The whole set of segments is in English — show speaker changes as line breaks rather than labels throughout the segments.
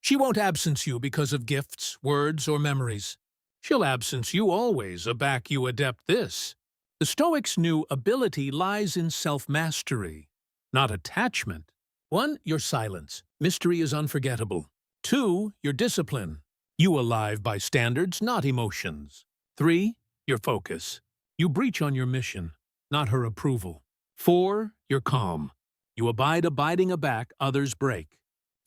She won't absence you because of gifts, words, or memories. She'll absence you always, aback you adept this. The Stoics' new ability lies in self-mastery, not attachment. 1. Your silence. Mystery is unforgettable. 2. Your discipline. You alive by standards, not emotions. 3. Your focus. You breach on your mission, not her approval. 4. Your calm. You abiding aback, others break.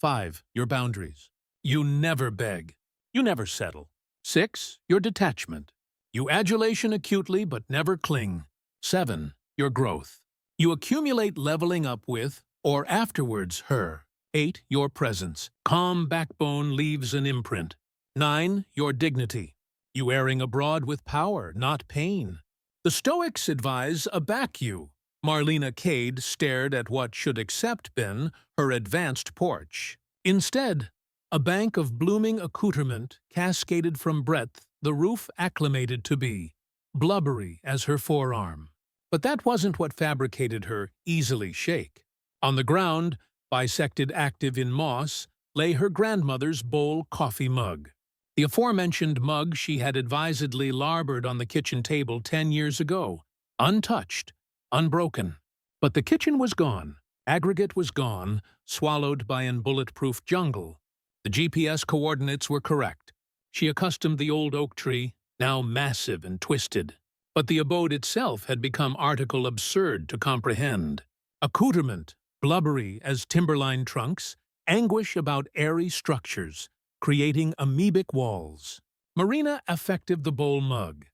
5. Your boundaries. You never beg. You never settle. 6. Your detachment. You adulation acutely but never cling. 7. Your growth. You accumulate leveling up with, or afterwards, her. 8. Your presence. Calm backbone leaves an imprint. 9. Your dignity. You erring abroad with power, not pain. The Stoics advise aback you. Marlena Cade stared at what should accept been her advanced porch. Instead, a bank of blooming accoutrement cascaded from breadth the roof acclimated to be, blubbery as her forearm. But that wasn't what fabricated her easily shake. On the ground, bisected active in moss, lay her grandmother's bowl coffee mug. The aforementioned mug she had advisedly larboard on the kitchen table 10 years ago, untouched, unbroken. But the kitchen was gone, aggregate was gone, swallowed by an bulletproof jungle. The GPS coordinates were correct. She accustomed the old oak tree, now massive and twisted. But the abode itself had become article absurd to comprehend. Accoutrement, blubbery as timberline trunks, anguish about airy structures, creating amoebic walls. Marina affected the bowl mug,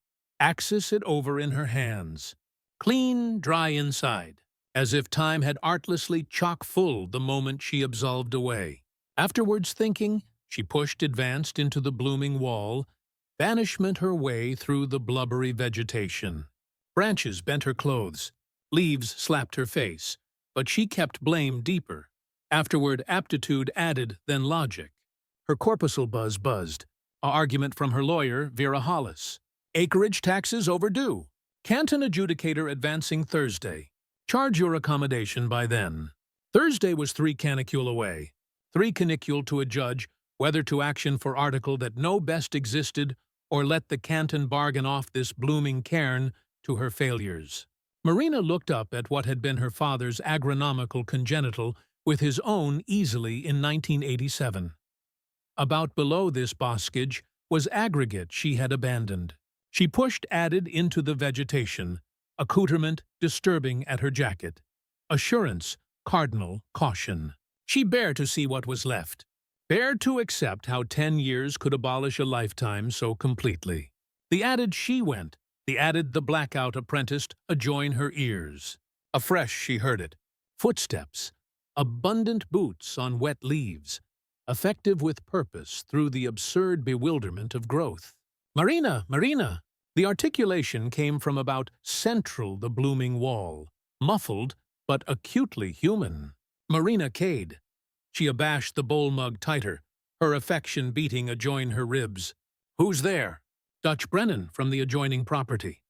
axis it over in her hands. Clean, dry inside, as if time had artlessly chock-full the moment she absolved away. Afterwards thinking, she pushed advanced into the blooming wall, banishment her way through the blubbery vegetation. Branches bent her clothes, leaves slapped her face, but she kept blame deeper. Afterward aptitude added, then logic. Her corpuscle buzz buzzed. A argument from her lawyer, Vera Hollis. Acreage taxes overdue. Canton adjudicator advancing Thursday. Charge your accommodation by then. Thursday was 3 canicule away. 3 canicule to a judge, whether to action for article that no best existed or let the Canton bargain off this blooming cairn to her failures. Marina looked up at what had been her father's agronomical congenital with his own easily in 1987. About below this boskage was aggregate she had abandoned. She pushed added into the vegetation, accoutrement disturbing at her jacket. Assurance, cardinal, caution. She bare to see what was left. Bare to accept how 10 years could abolish a lifetime so completely. The added she went, the added the blackout apprenticed adjoin her ears. Afresh she heard it. Footsteps, abundant boots on wet leaves, effective with purpose through the absurd bewilderment of growth. Marina, Marina! The articulation came from about central the blooming wall, muffled but acutely human. Marina Cade. She abashed the bowl mug tighter, her affection beating adjoin her ribs. Who's there? Dutch Brennan from the adjoining property.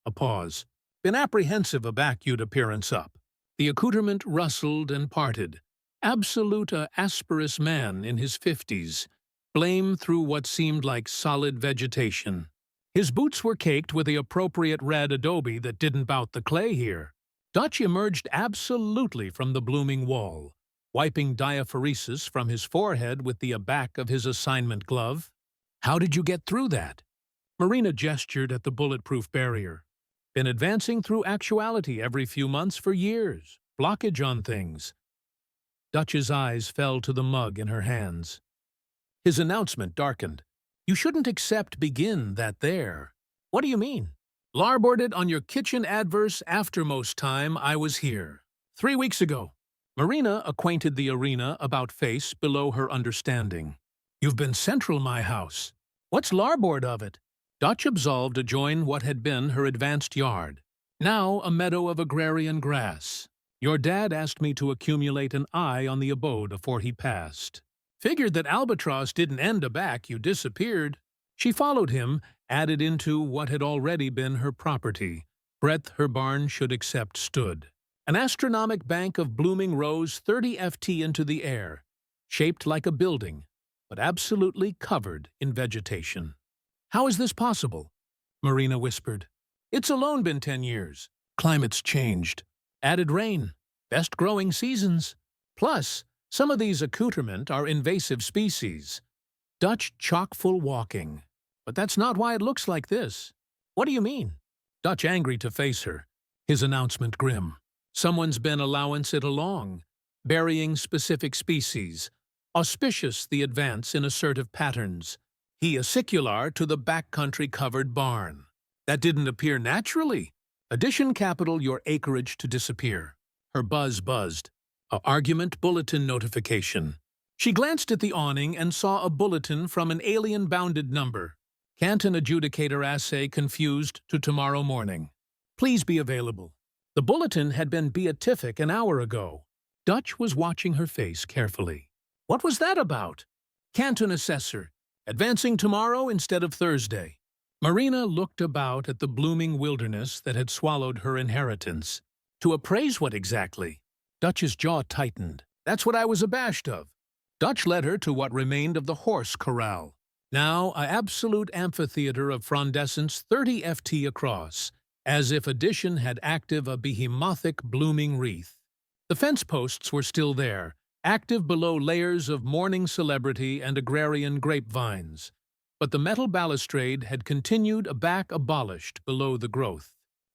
A pause. Been apprehensive aback you'd appearance up. The accoutrement rustled and parted. Absolute a asperous man in his 50s, blame through what seemed like solid vegetation. His boots were caked with the appropriate red adobe that didn't bout the clay here. Dutch emerged absolutely from the blooming wall, wiping diaphoresis from his forehead with the aback of his assignment glove. How did you get through that? Marina gestured at the bulletproof barrier. Been advancing through actuality every few months for years. Blockage on things. Dutch's eyes fell to the mug in her hands. His announcement darkened. You shouldn't accept begin that there. What do you mean? Larboarded on your kitchen adverse aftermost time I was here. 3 weeks ago. Marina acquainted the arena about face below her understanding. You've been central my house. What's larboard of it? Dutch absolved adjoin what had been her advanced yard. Now a meadow of agrarian grass. Your dad asked me to accumulate an eye on the abode afore he passed. Figured that albatross didn't end aback, you disappeared. She followed him, added into what had already been her property. Breadth her barn should accept stood. An astronomic bank of blooming rose 30 ft into the air, shaped like a building, but absolutely covered in vegetation. "How is this possible?" Marina whispered. "It's alone been 10 years. Climate's changed. Added rain. Best growing seasons. Plus, some of these accoutrement are invasive species. Dutch chock-full walking. But that's not why it looks like this." "What do you mean?" Dutch angry to face her, his announcement grim. "Someone's been allowance it along, burying specific species. Auspicious the advance in assertive patterns. He acicular to the backcountry covered barn. That didn't appear naturally. Addition capital your acreage to disappear." Her buzz buzzed. A argument bulletin notification. She glanced at the awning and saw a bulletin from an alien-bounded number. "Canton adjudicator assay confused to tomorrow morning. Please be available." The bulletin had been beatific an hour ago. Dutch was watching her face carefully. What was that about? "Canton assessor. Advancing tomorrow instead of Thursday." Marina looked about at the blooming wilderness that had swallowed her inheritance. To appraise what exactly? Dutch's jaw tightened. "That's what I was abashed of." Dutch led her to what remained of the horse corral. Now a absolute amphitheater of frondescence 30 ft across, as if addition had active a behemothic blooming wreath. The fence posts were still there, active below layers of mourning celebrity and agrarian grapevines. But the metal balustrade had continued aback abolished below the growth.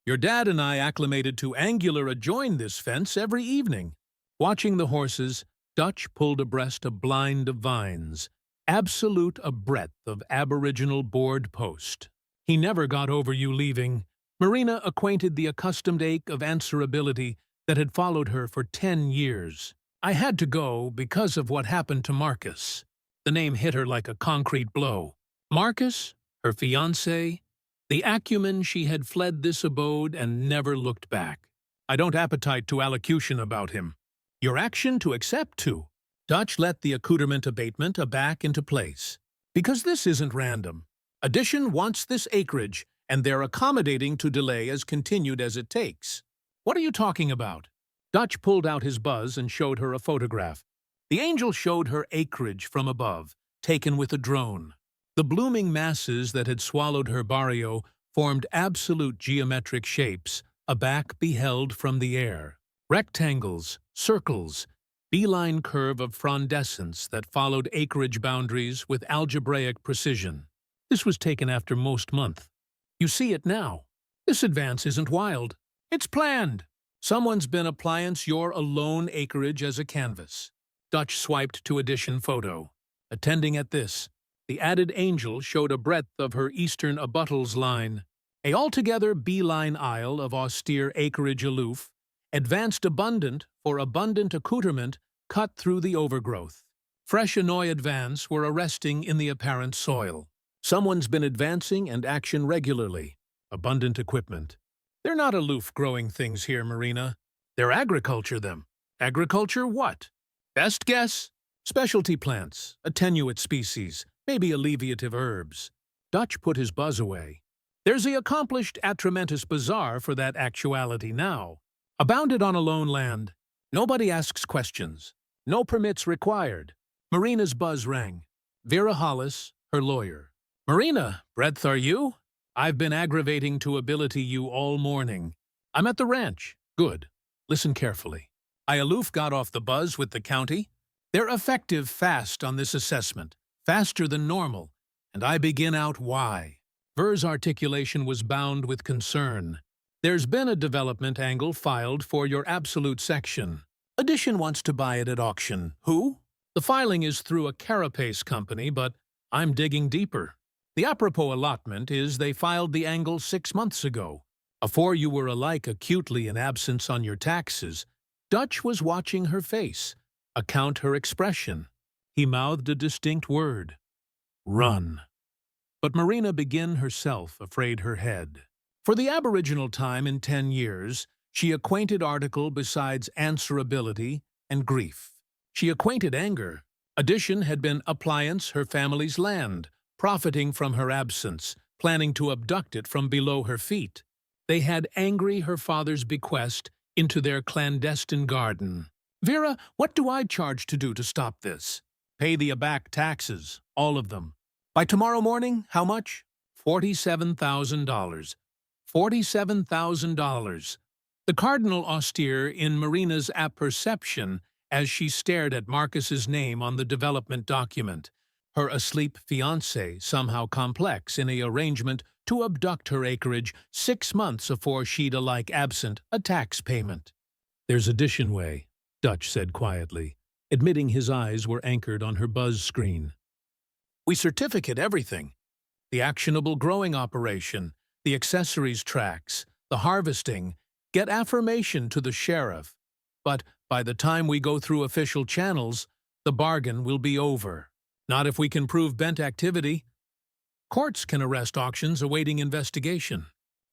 "Your dad and I acclimated to angular adjoin this fence every evening." Watching the horses, Dutch pulled abreast a blind of vines, absolute a breadth of aboriginal board post. "He never got over you leaving." Marina acquainted the accustomed ache of answerability that had followed her for 10 years. "I had to go because of what happened to Marcus." The name hit her like a concrete blow. Marcus, her fiancé, the acumen she had fled this abode and never looked back. "I don't appetite to allocution about him." "Your action to accept to." Dutch let the accoutrement abatement aback into place. "Because this isn't random. Addition wants this acreage, and they're accommodating to delay as continued as it takes." "What are you talking about?" Dutch pulled out his buzz and showed her a photograph. The angel showed her acreage from above, taken with a drone. The blooming masses that had swallowed her barrio formed absolute geometric shapes, aback beheld from the air. Rectangles, circles, beeline curve of frondescence that followed acreage boundaries with algebraic precision. This was taken after most month. "You see it now. This advance isn't wild. It's planned. Someone's been appliance your alone acreage as a canvas." Dutch swiped to addition photo. Attending at this, the added angel showed a breadth of her eastern abuttals line, a altogether beeline aisle of austere acreage aloof, advanced abundant for abundant accoutrement cut through the overgrowth. Fresh annoy advance were arresting in the apparent soil. Someone's been advancing and action regularly. Abundant equipment. "They're not aloof growing things here, Marina. They're agriculture them." "Agriculture what?" "Best guess? Specialty plants, attenuate species, maybe alleviative herbs." Dutch put his buzz away. "There's the accomplished Atramentus Bazaar for that actuality now. Abounded on alone land. Nobody asks questions. No permits required." Marina's buzz rang. Vera Hollis, her lawyer. "Marina, breadth are you? I've been aggravating to ability you all morning. I'm at the ranch." "Good. Listen carefully. I aloof got off the buzz with the county. They're effective fast on this assessment, faster than normal, and I begin out why." Ver's articulation was bound with concern. "There's been a development angle filed for your absolute section. Addition wants to buy it at auction. Who? The filing is through a carapace company, but I'm digging deeper. The apropos allotment is they filed the angle 6 months ago, afore you were alike acutely in absence on your taxes." Dutch was watching her face, account her expression. He mouthed a distinct word. "Run." But Marina began herself afraid her head. For the aboriginal time in 10 years, she acquainted article besides answerability and grief. She acquainted anger. Addition had been appliance her family's land, profiting from her absence, planning to abduct it from below her feet. They had angry her father's bequest into their clandestine garden. "Vera, what do I charge to do to stop this?" Pay the aback taxes, all of them. By tomorrow morning, how much? $47,000. $47,000. The cardinal austere in Marina's apperception as she stared at Marcus's name on the development document, her asleep fiancé somehow complex in a arrangement to abduct her acreage 6 months afore she'd alike absent a tax payment. "There's addition way," Dutch said quietly, admitting his eyes were anchored on her buzz screen. "We certificate everything. The actionable growing operation, the accessories tracks, the harvesting, get affirmation to the sheriff. But by the time we go through official channels, the bargain will be over. Not if we can prove bent activity. Courts can arrest auctions awaiting investigation."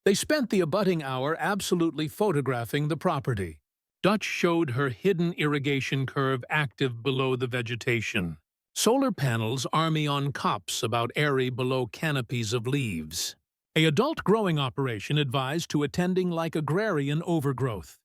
They spent the abutting hour absolutely photographing the property. Dutch showed her hidden irrigation curve active below the vegetation. Solar panels army on copse about airy below canopies of leaves. A adult growing operation advised to attending like agrarian overgrowth.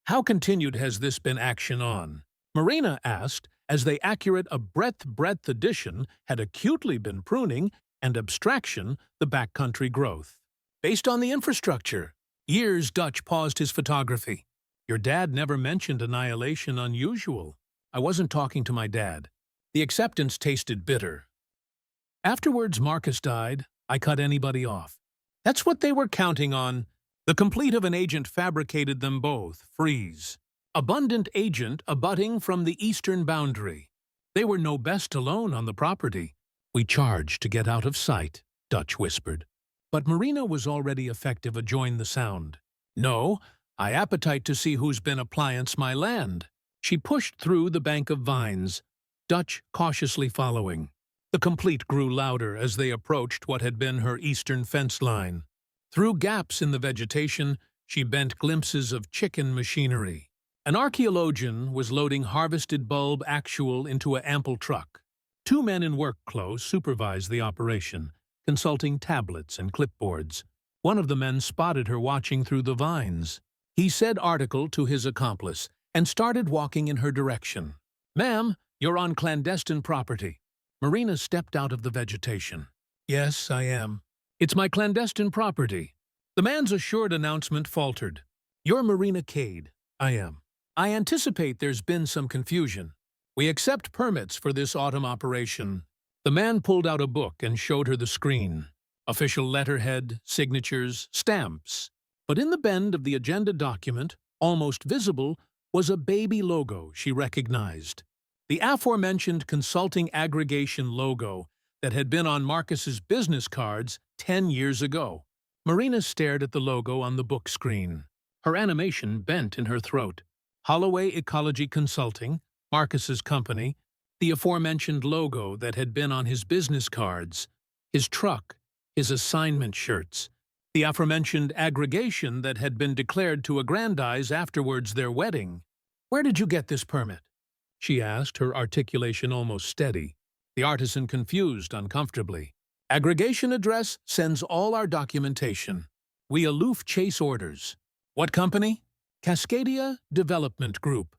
"How continued has this been action on?" Marina asked, as they accurate a breadth addition had acutely been pruning and abstraction the backcountry growth. "Based on the infrastructure." Years Dutch paused his photography. "Your dad never mentioned annihilation unusual." "I wasn't talking to my dad." The acceptance tasted bitter. "Afterwards Marcus died. I cut anybody off. That's what they were counting on. The complete of an agent fabricated them both, freeze. Abundant agent abutting from the eastern boundary. They were no best alone on the property. We charged to get out of sight," Dutch whispered. But Marina was already effective adjoin the sound. "No, I appetite to see who's been appliance my land." She pushed through the bank of vines, Dutch cautiously following. The complete grew louder as they approached what had been her eastern fence line. Through gaps in the vegetation, she bent glimpses of chicken machinery. An archaeologian was loading harvested bulb actual into an ample truck. 2 men in work clothes supervised the operation, consulting tablets and clipboards. One of the men spotted her watching through the vines. He said article to his accomplice and started walking in her direction. "Ma'am, you're on clandestine property." Marina stepped out of the vegetation. "Yes, I am. It's my clandestine property." The man's assured announcement faltered. "You're Marina Cade." "I am. I anticipate there's been some confusion. We accept permits for this autumn operation." The man pulled out a book and showed her the screen. Official letterhead, signatures, stamps. But in the bend of the agenda document, almost visible, was a baby logo she recognized. The aforementioned consulting aggregation logo that had been on Marcus's business cards 10 years ago. Marina stared at the logo on the book screen. Her animation bent in her throat. Holloway Ecology Consulting, Marcus's company, the aforementioned logo that had been on his business cards, his truck, his assignment shirts, the aforementioned aggregation that had been declared to aggrandize afterwards their wedding. "Where did you get this permit?" she asked, her articulation almost steady. The artisan confused uncomfortably. "Aggregation address sends all our documentation. We aloof chase orders." "What company?" "Cascadia Development Group."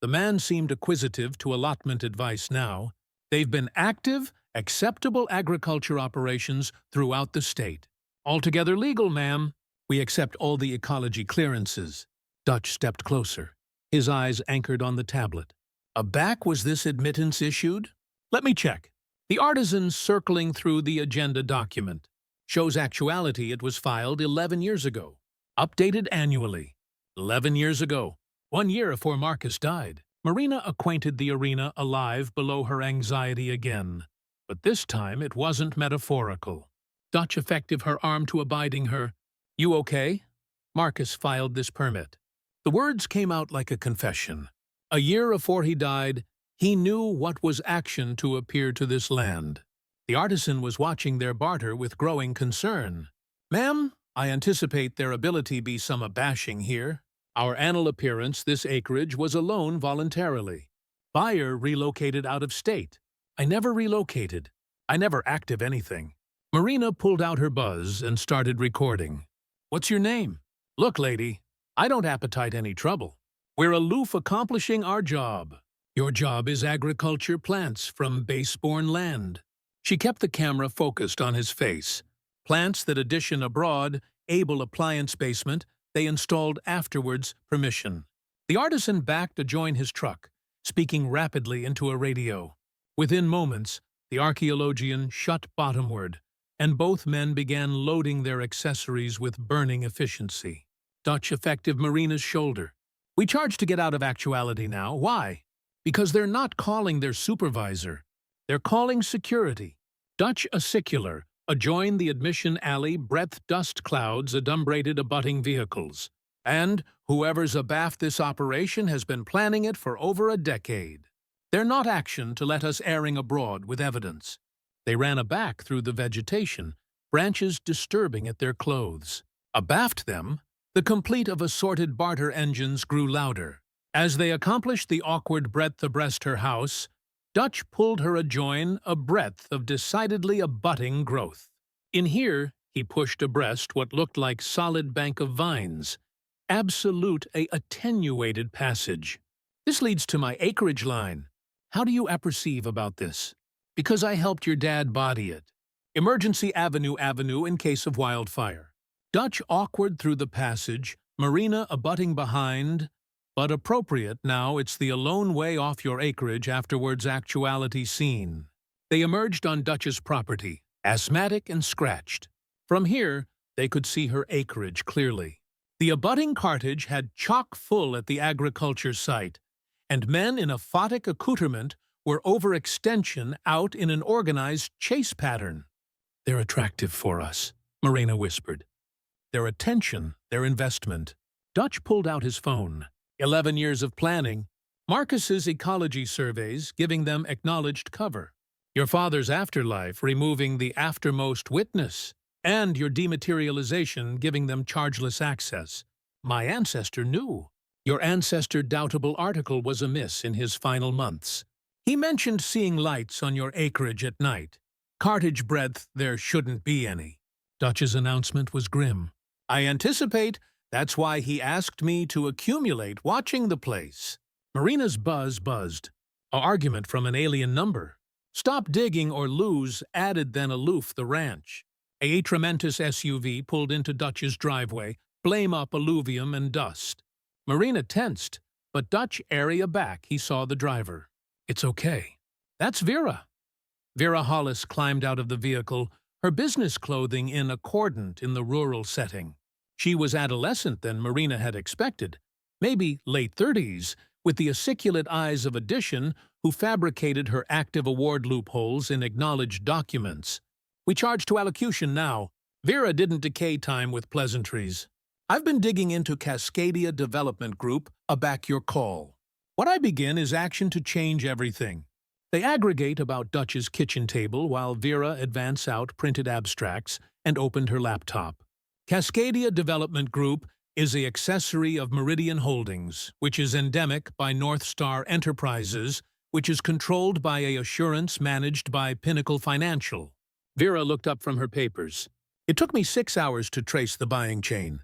The man seemed acquisitive to allotment advice now. "They've been active, acceptable agriculture operations throughout the state. Altogether legal, ma'am. We accept all the ecology clearances." Dutch stepped closer, his eyes anchored on the tablet. "Aback was this admittance issued?" "Let me check." The artisan circling through the agenda document. "Shows actuality it was filed 11 years ago. Updated annually. 11 years ago. 1 year before Marcus died." Marina acquainted the arena alive below her anxiety again. But this time it wasn't metaphorical. Dutch effective her arm to abiding her. "You okay?" "Marcus filed this permit." The words came out like a confession. A year afore he died, he knew what was action to appear to this land. The artisan was watching their barter with growing concern. "Ma'am, I anticipate their ability be some abashing here. Our annal appearance this acreage was alone voluntarily. Buyer relocated out of state." "I never relocated. I never active anything." Marina pulled out her buzz and started recording. "What's your name?" "Look, lady, I don't appetite any trouble. We're aloof accomplishing our job. Your job is agriculture plants from base-born land. She kept the camera focused on his face. Plants that addition abroad, able appliance basement, they installed afterwards permission. The artisan backed to join his truck, speaking rapidly into a radio. Within moments, the archaeologian shut bottomward, and both men began loading their accessories with burning efficiency. Dutch effective Marina's shoulder. We charge to get out of actuality now. Why? Because they're not calling their supervisor. They're calling security. Dutch acicular, adjoin the admission alley, breadth dust clouds adumbrated abutting vehicles. And whoever's abaft this operation has been planning it for over a decade. They're not action to let us airing abroad with evidence. They ran aback through the vegetation, branches disturbing at their clothes. Abaft them, the complete of assorted barter engines grew louder. As they accomplished the awkward breadth abreast her house, Dutch pulled her adjoin a breadth of decidedly abutting growth. In here, he pushed abreast what looked like solid bank of vines, absolute a attenuated passage. This leads to my acreage line. How do you apperceive about this? Because I helped your dad body it. Emergency avenue in case of wildfire. Dutch awkward through the passage, Marina abutting behind, but appropriate now it's the alone way off your acreage afterwards actuality seen. They emerged on Dutch's property, asthmatic and scratched. From here, they could see her acreage clearly. The abutting cartage had chock full at the agriculture site, and men in a photic accoutrement were overextension out in an organized chase pattern. They're attractive for us, Marina whispered. Their attention, their investment. Dutch pulled out his phone. 11 years of planning. Marcus's ecology surveys giving them acknowledged cover. Your father's afterlife removing the aftermost witness. And your dematerialization giving them chargeless access. My ancestor knew. Your ancestor doubtable article was amiss in his final months. He mentioned seeing lights on your acreage at night. Cartage breadth there shouldn't be any. Dutch's announcement was grim. I anticipate that's why he asked me to accumulate watching the place. Marina's buzz buzzed. A argument from an alien number. Stop digging or lose added then aloof the ranch. A tremendous SUV pulled into Dutch's driveway, blame up alluvium and dust. Marina tensed, but Dutch area back he saw the driver. It's okay. That's Vera. Vera Hollis climbed out of the vehicle, her business clothing in accordant in the rural setting. She was adolescent than Marina had expected, maybe late 30s, with the aciculate eyes of addition who fabricated her active award loopholes in acknowledged documents. We charge to allocution now. Vera didn't decay time with pleasantries. I've been digging into Cascadia Development Group, aback your call. What I begin is action to change everything. They aggregate about Dutch's kitchen table while Vera advanced out printed abstracts and opened her laptop. Cascadia Development Group is the accessory of Meridian Holdings, which is endemic by North Star Enterprises, which is controlled by a assurance managed by Pinnacle Financial. Vera looked up from her papers. It took me 6 hours to trace the buying chain.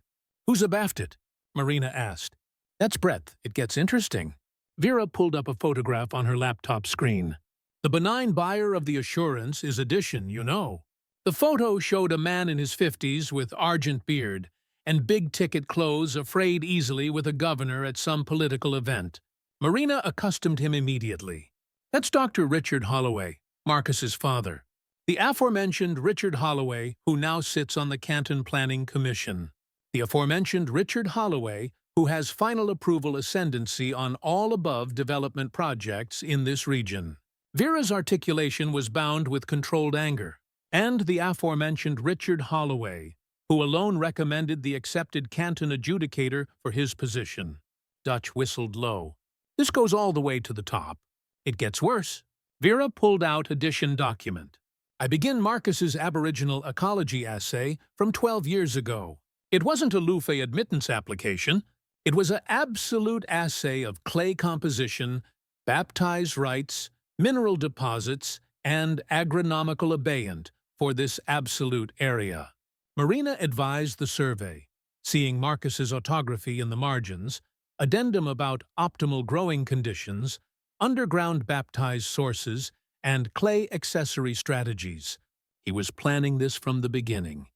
Who's abaft it? Marina asked. That's breadth. It gets interesting. Vera pulled up a photograph on her laptop screen. The benign buyer of the assurance is addition, you know. The photo showed a man in his 50s with argent beard and big-ticket clothes afraid easily with a governor at some political event. Marina accustomed him immediately. That's Dr. Richard Holloway, Marcus's father. The aforementioned Richard Holloway, who now sits on the Canton Planning Commission. The aforementioned Richard Holloway, who has final approval ascendancy on all above development projects in this region. Vera's articulation was bound with controlled anger. And the aforementioned Richard Holloway, who alone recommended the accepted Canton adjudicator for his position. Dutch whistled low. This goes all the way to the top. It gets worse. Vera pulled out addition document. I begin Marcus's Aboriginal ecology assay from 12 years ago. It wasn't a Lufe admittance application. It was an absolute assay of clay composition, baptized rights, mineral deposits, and agronomical abeyant for this absolute area. Marina advised the survey, seeing Marcus's autography in the margins, addendum about optimal growing conditions, underground baptized sources, and clay accessory strategies. He was planning this from the beginning.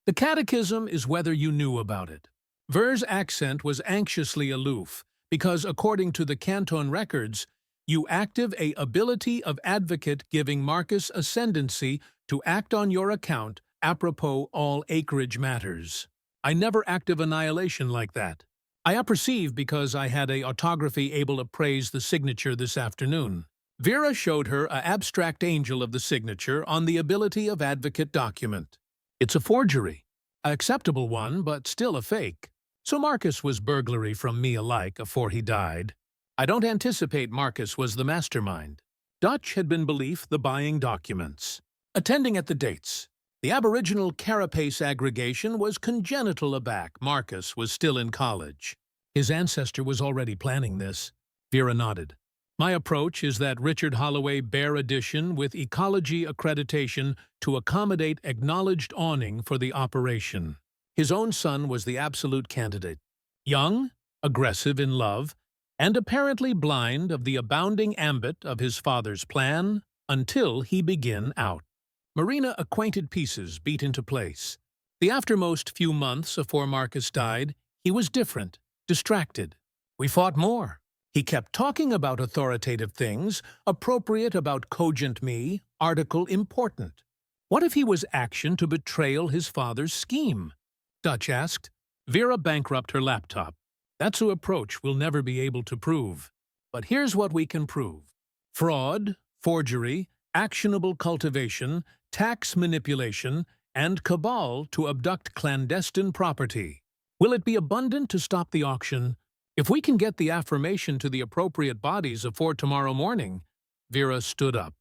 The catechism is whether you knew about it. Ver's accent was anxiously aloof, because according to the Canton records, you active a ability of advocate giving Marcus ascendancy to act on your account apropos all acreage matters. I never active annihilation like that. I apperceive because I had a autography able to praise the signature this afternoon. Vera showed her a abstract angel of the signature on the ability of advocate document. It's a forgery. A acceptable one, but still a fake. So Marcus was burglary from me alike afore he died. I don't anticipate Marcus was the mastermind. Dutch had been belief the buying documents. Attending at the dates. The aboriginal carapace aggregation was congenital aback. Marcus was still in college. His ancestor was already planning this. Vera nodded. My approach is that Richard Holloway Bear Edition with ecology accreditation to accommodate acknowledged awning for the operation. His own son was the absolute candidate. Young, aggressive in love, and apparently blind of the abounding ambit of his father's plan until he begin out. Marina acquainted pieces beat into place. The aftermost few months afore Marcus died, he was different, distracted. We fought more. He kept talking about authoritative things, appropriate about cogent me, article important. What if he was action to betrayal his father's scheme? Dutch asked. Vera bankrupt her laptop. That's an approach we'll never be able to prove. But here's what we can prove. Fraud, forgery, actionable cultivation, tax manipulation, and cabal to abduct clandestine property. Will it be abundant to stop the auction? If we can get the affirmation to the appropriate bodies afore tomorrow morning. Vera stood up.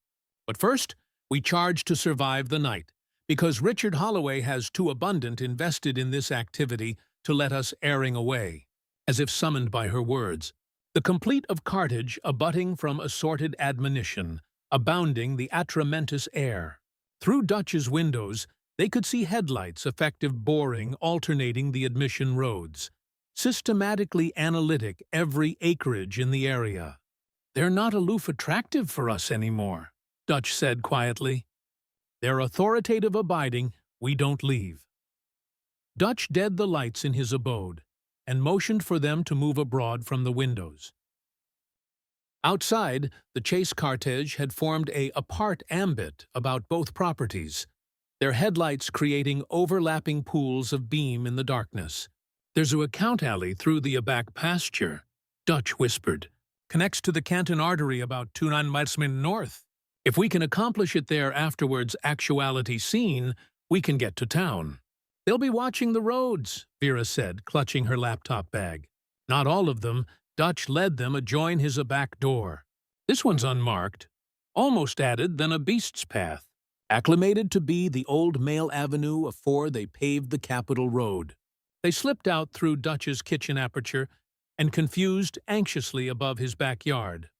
But first, we charge to survive the night, because Richard Holloway has too abundant invested in this activity to let us erring away, as if summoned by her words. The complete of cartage abutting from assorted admonition, abounding the atramentus air. Through Dutch's windows, they could see headlights effective boring alternating the admission roads. Systematically analytic every acreage in the area. They're not aloof attractive for us anymore, Dutch said quietly. They're authoritative abiding, we don't leave. Dutch dead the lights in his abode, and motioned for them to move abroad from the windows. Outside, the chase cartage had formed a apart ambit about both properties, their headlights creating overlapping pools of beam in the darkness. There's a account alley through the back pasture, Dutch whispered. Connects to the Canton artery about 2-9 miles north. If we can accomplish it there afterwards actuality seen, we can get to town. They'll be watching the roads, Vera said, clutching her laptop bag. Not all of them. Dutch led them adjoin his back door. This one's unmarked. Almost added than a beast's path. Acclimated to be the old mail avenue afore they paved the Capitol Road. They slipped out through Dutch's kitchen aperture and confused anxiously above his backyard.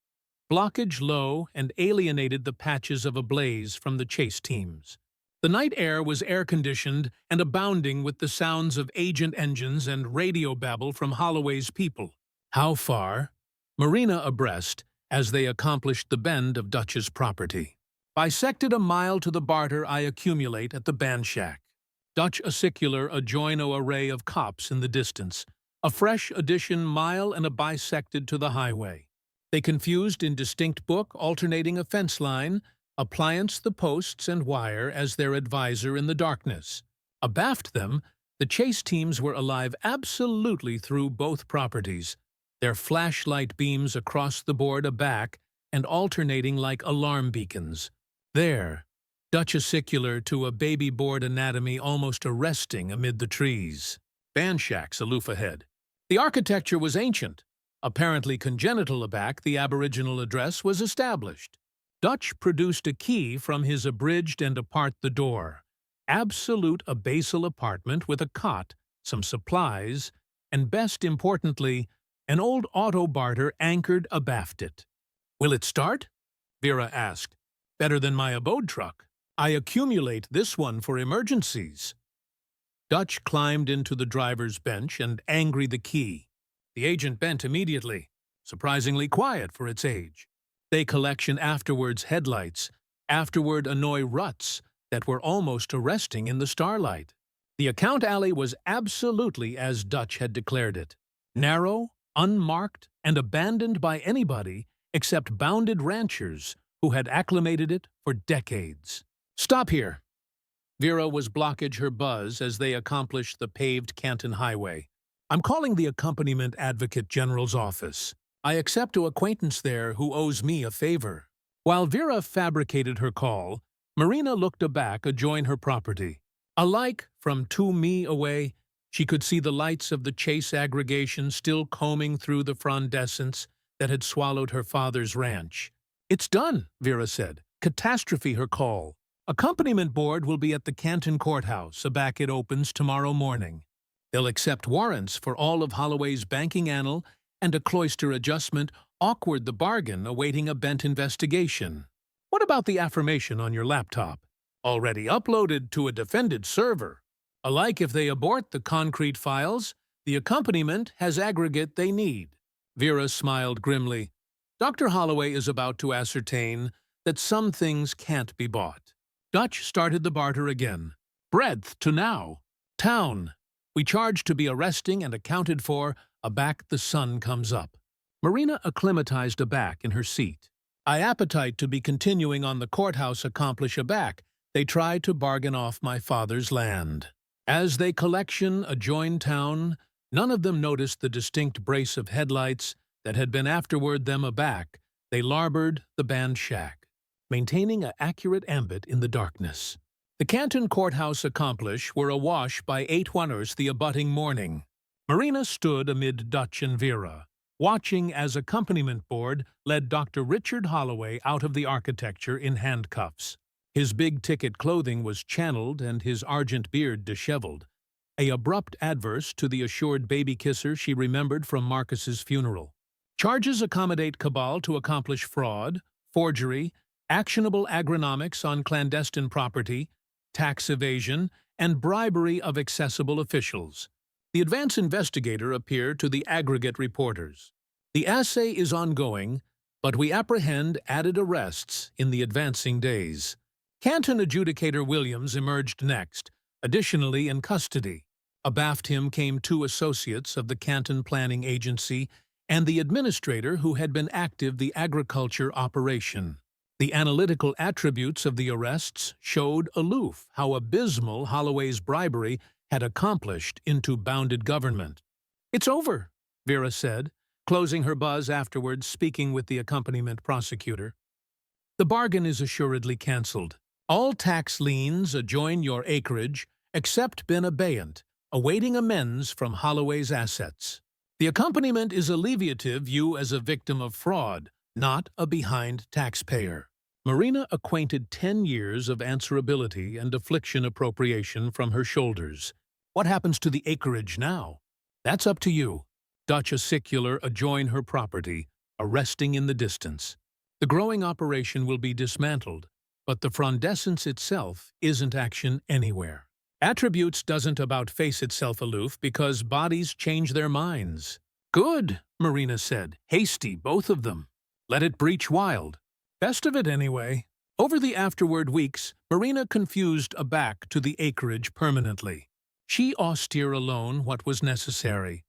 Blockage low and alienated the patches of a blaze from the chase teams. The night air was air-conditioned and abounding with the sounds of agent engines and radio babble from Holloway's people. How far? Marina abreast as they accomplished the bend of Dutch's property. Bisected a mile to the barter I accumulate at the band shack. Dutch acicular adjoin a array of cops in the distance. A fresh addition mile and a bisected to the highway. They confused in distinct book alternating a fence line, appliance the posts and wire as their advisor in the darkness. Abaft them, the chase teams were alive absolutely through both properties, their flashlight beams across the board aback and alternating like alarm beacons. There, Dutch acicular to a baby board anatomy almost arresting amid the trees. Band shacks aloof ahead. The architecture was ancient. Apparently congenital aback, the aboriginal address was established. Dutch produced a key from his abridged and apart the door. Absolute a basal apartment with a cot, some supplies, and best importantly, an old auto barter anchored abaft it. Will it start? Vera asked. Better than my abode truck. I accumulate this one for emergencies. Dutch climbed into the driver's bench and angry the key. The agent bent immediately, surprisingly quiet for its age. They collection afterwards headlights, afterward annoy ruts that were almost arresting in the starlight. The account alley was absolutely as Dutch had declared it. Narrow, unmarked, and abandoned by anybody except bounded ranchers who had acclimated it for decades. "Stop here." Vera was blockage her buzz as they accomplished the paved Canton Highway. "I'm calling the accompaniment advocate general's office. I accept an acquaintance there who owes me a favor." While Vera fabricated her call, Marina looked aback adjoin her property. Alike from 2 mi away, she could see the lights of the Chase aggregation still combing through the frondescence that had swallowed her father's ranch. "It's done," Vera said. "Catastrophe her call. Accompaniment board will be at the Canton courthouse aback it opens tomorrow morning. They'll accept warrants for all of Holloway's banking annal and a cloister adjustment, awkward the bargain awaiting a bent investigation. What about the affirmation on your laptop? Already uploaded to a defended server. Alike if they abort the concrete files, the accompaniment has aggregate they need." Vera smiled grimly. "Dr. Holloway is about to ascertain that some things can't be bought." Dutch started the barter again. "Breadth to now. Town. We charge to be arresting and accounted for aback the sun comes up." Marina acclimatized aback in her seat. "I appetite to be continuing on the courthouse accomplish aback. They try to bargain off my father's land." As they collection adjoined town, none of them noticed the distinct brace of headlights that had been afterward them aback. They larboard the band shack, maintaining an accurate ambit in the darkness. The Canton courthouse accomplish were awash by 8 the abutting morning. Marina stood amid Dutch and Vera, watching as accompaniment board led Dr. Richard Holloway out of the architecture in handcuffs. His big-ticket clothing was channeled and his argent beard disheveled, a abrupt adverse to the assured baby-kisser she remembered from Marcus's funeral. Charges accommodate cabal to accomplish fraud, forgery, actionable agronomics on clandestine property, tax evasion, and bribery of accessible officials. The advance investigator appeared to the aggregate reporters. "The assay is ongoing, but we apprehend added arrests in the advancing days." Canton adjudicator Williams emerged next, additionally in custody. Abaft him came 2 associates of the Canton Planning Agency and the administrator who had been active the agriculture operation. The analytical attributes of the arrests showed aloof how abysmal Holloway's bribery had accomplished into bounded government. "It's over," Vera said, closing her buzz afterwards speaking with the accompaniment prosecutor. "The bargain is assuredly cancelled. All tax liens adjoin your acreage, except been abeyant, awaiting amends from Holloway's assets. The accompaniment is alleviative you as a victim of fraud, not a behind taxpayer." Marina acquainted 10 years of answerability and affliction appropriation from her shoulders. "What happens to the acreage now?" "That's up to you." Dutch acicular adjoin her property, arresting in the distance. "The growing operation will be dismantled, but the frondescence itself isn't action anywhere. Attributes doesn't about face itself aloof because bodies change their minds." "Good," Marina said. "Hasty, both of them. Let it breach wild. Best of it anyway." Over the afterward weeks, Marina confused aback to the acreage permanently. She austere alone what was necessary.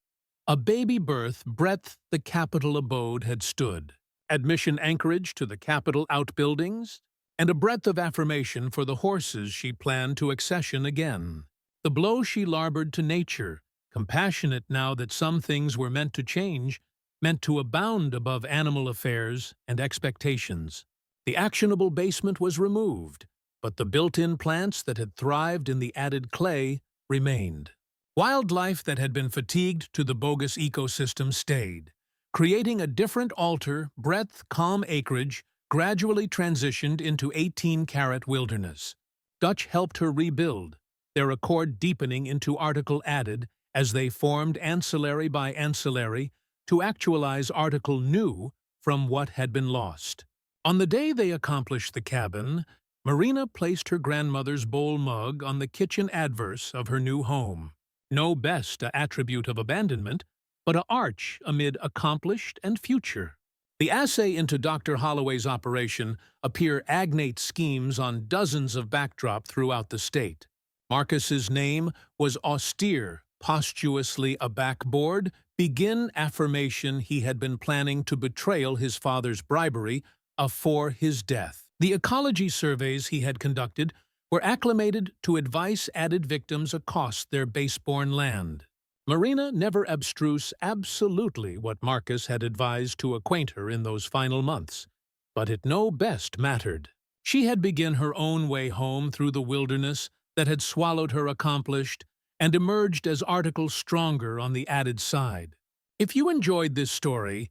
A baby birth breadth the capital abode had stood, admission anchorage to the capital outbuildings, and a breadth of affirmation for the horses she planned to accession again. The blow she larbored to nature, compassionate now that some things were meant to change, meant to abound above animal affairs and expectations. The actionable basement was removed, but the built-in plants that had thrived in the added clay remained. Wildlife that had been fatigued to the bogus ecosystem stayed, creating a different altar, breadth, calm acreage, gradually transitioned into 18-carat wilderness. Dutch helped her rebuild, their accord deepening into article added as they formed ancillary by ancillary to actualize article new from what had been lost. On the day they accomplished the cabin, Marina placed her grandmother's bowl mug on the kitchen adverse of her new home. No best a attribute of abandonment, but a arch amid accomplished and future. The assay into Dr. Holloway's operation appear agnate schemes on dozens of backdrop throughout the state. Marcus's name was austere, posthumously a backboard, begin affirmation he had been planning to betrayal his father's bribery afore his death. The ecology surveys he had conducted were acclimated to advice added victims accost their baseborn land. Marina never abstruse absolutely what Marcus had advised to acquaint her in those final months, but it no best mattered. She had begun her own way home through the wilderness that had swallowed her accomplished and emerged as articles stronger on the added side. If you enjoyed this story,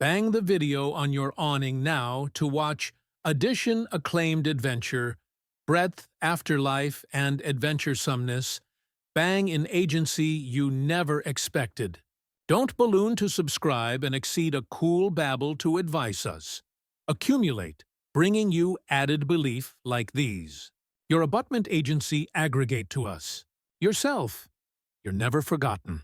bang the video on your awning now to watch Addition Acclaimed Adventure, Breadth, Afterlife, and Adventuresomeness, bang in agency you never expected. Don't balloon to subscribe and exceed a cool babble to advise us. Accumulate, bringing you added belief like these. Your abutment agency aggregate to us. Yourself. You're never forgotten.